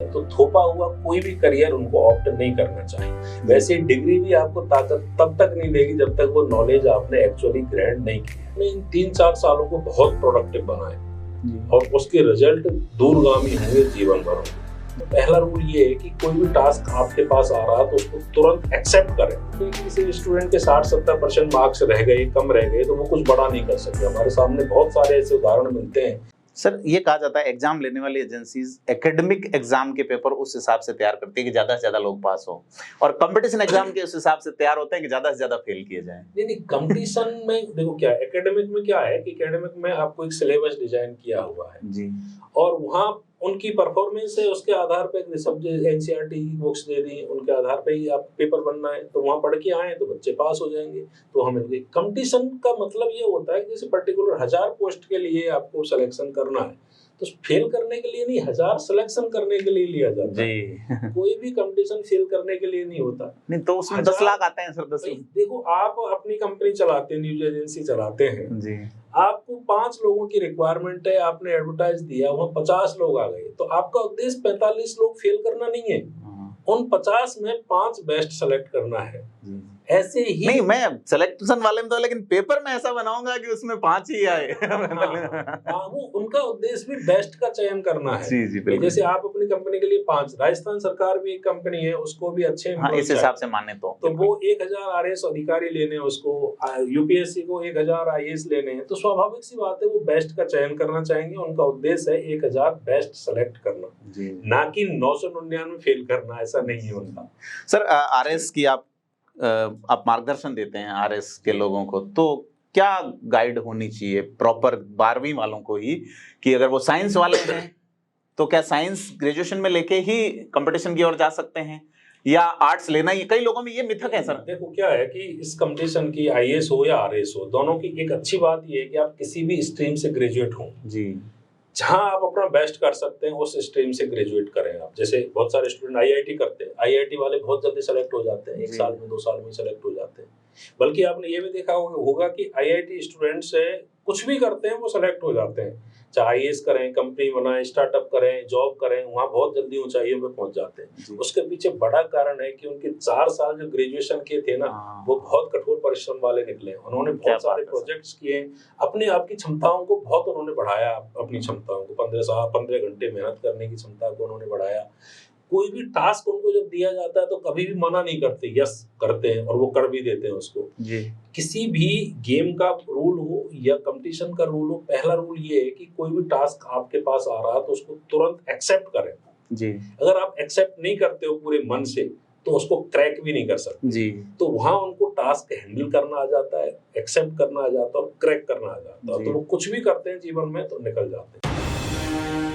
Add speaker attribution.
Speaker 1: तो थोपा हुआ कोई भी करियर उनको ऑप्ट नहीं करना चाहिए। वैसे डिग्री भी आपको ताकत तब तक नहीं देगी जब तक वो नॉलेज आपने एक्चुअली ग्रैंड नहीं की। मैं इन 3-4 सालों को बहुत प्रोडक्टिव बनाए और उसके रिजल्ट दूरगामी होंगे जीवन भर। पहला रूल ये है कि कोई भी टास्क आपके पास आ रहा है तो उसको तुरंत एक्सेप्ट करें। तो किसी स्टूडेंट के 60-70% मार्क्स रह गए, कम रह गए, तो वो कुछ बड़ा नहीं कर सकते। हमारे सामने बहुत सारे ऐसे उदाहरण मिलते हैं।
Speaker 2: सर, ये कहा जाता है एग्जाम लेने वाली एजेंसीज एकेडमिक एग्जाम के पेपर उस हिसाब से तैयार करती है कि ज्यादा से ज्यादा लोग पास हो, और कंपटीशन एग्जाम के उस हिसाब से तैयार होते हैं कि ज्यादा से ज्यादा फेल किए जाएं।
Speaker 1: नहीं, कंपटीशन में देखो क्या है, एकेडमिक में क्या है कि एकेडमिक में आपको एक सिलेबस डिजाइन किया हुआ है
Speaker 2: जी,
Speaker 1: और वहाँ उनकी परफॉर्मेंस है, उसके आधार पे सब्जेक्ट एनसीईआरटी बुक्स दे दी, उनके आधार पे ही आप पेपर बनना है, तो वहाँ पढ़ के आए तो बच्चे पास हो जाएंगे। तो हमें कंपटीशन का मतलब ये होता है कि जैसे पर्टिकुलर 1000 पोस्ट के लिए आपको सिलेक्शन करना है, तो फेल करने के लिए नहीं, 1000 सिलेक्शन करने के लिए लिया जाता है। कोई भी कंपटीशन फेल करने के लिए नहीं होता।
Speaker 2: नहीं तो उसमें 10 लाख आते हैं सर। 10 लाख
Speaker 1: देखो, आप अपनी कंपनी चलाते हैं, न्यूज एजेंसी चलाते हैं
Speaker 2: जी,
Speaker 1: आपको 5 लोगों की रिक्वायरमेंट है, आपने एडवर्टाइज दिया, वहाँ 50 लोग आ गए, तो आपका उद्देश्य 45 लोग फेल करना नहीं है, उन 50 में 5 बेस्ट सेलेक्ट करना है। ऐसे ही
Speaker 2: नहीं, मैं सिलेक्शन वाले में तो, लेकिन पेपर में ऐसा बनाऊंगा कि उसमें 5 ही आए।
Speaker 1: वो उनका उद्देश्य भी बेस्ट का चयन करना है।
Speaker 2: जी जी, बिल्कुल।
Speaker 1: जैसे आप अपनी कंपनी के लिए 5, राजस्थान सरकार भी एक कंपनी है, उसको भी अच्छे
Speaker 2: इस हिसाब से माने तो
Speaker 1: वो 1000 आरएएस अधिकारी लेने हैं, उसको यूपीएससी को 1000 आईएएस लेने हैं, तो स्वाभाविक सी बात है वो बेस्ट का चयन करना चाहेंगे। उनका उद्देश्य है 1000 बेस्ट सेलेक्ट करना, ना कि 999 फेल करना। ऐसा नहीं है उनका।
Speaker 2: सर, आरएस की आप मार्गदर्शन देते हैं आरएस के लोगों को, तो क्या गाइड होनी चाहिए प्रॉपर 12वीं वालों को ही, कि अगर वो साइंस वाले हैं तो क्या साइंस ग्रेजुएशन में लेके ही कंपटीशन की ओर जा सकते हैं, या आर्ट्स लेना ही? कई लोगों में ये मिथक है सर।
Speaker 1: देखो क्या है कि इस कंपटीशन की आईएएस हो या आरएएस हो, दोनों की एक अच्छी बात ये है कि आप किसी भी स्ट्रीम से ग्रेजुएट हो
Speaker 2: जी,
Speaker 1: जहां आप अपना बेस्ट कर सकते हैं उस स्ट्रीम से ग्रेजुएट करें आप। जैसे बहुत सारे स्टूडेंट आईआईटी करते हैं, आईआईटी वाले बहुत जल्दी सेलेक्ट हो जाते हैं, 1 साल में 2 साल में सेलेक्ट हो जाते हैं। बल्कि आपने ये भी देखा होगा कि आईआईटी स्टूडेंट्स कुछ भी करते हैं वो सेलेक्ट हो जाते हैं, चाहे आईएएस करें, कंपनी बनाएं, स्टार्टअप करें, जॉब करें, वहाँ बहुत जल्दी ऊंचाइयों पे पहुंच जाते हैं। उसके पीछे बड़ा कारण है कि उनके 4 साल जो ग्रेजुएशन के थे ना, वो बहुत कठोर परिश्रम वाले निकले। उन्होंने बहुत सारे प्रोजेक्ट्स किए, अपने आप की क्षमताओं को बहुत उन्होंने बढ़ाया, अपनी क्षमताओं को 15 घंटे मेहनत करने की क्षमता को उन्होंने बढ़ाया। कोई भी टास्क उनको जब दिया जाता है तो कभी भी मना नहीं करते, यस करते हैं और वो कर भी देते हैं उसको। किसी भी गेम का रूल हो या कंपटीशन का रूल हो, पहला रूल ये है कि कोई भी टास्क आपके पास आ रहा है तो उसको तुरंत एक्सेप्ट करें जी। अगर आप एक्सेप्ट नहीं करते हो पूरे मन से तो उसको क्रैक भी नहीं कर सकते जी। तो वहां उनको टास्क हैंडल करना आ जाता है, एक्सेप्ट करना आ जाता है और क्रैक करना आ जाता है, तो वो कुछ भी करते हैं जीवन में तो निकल जाते हैं।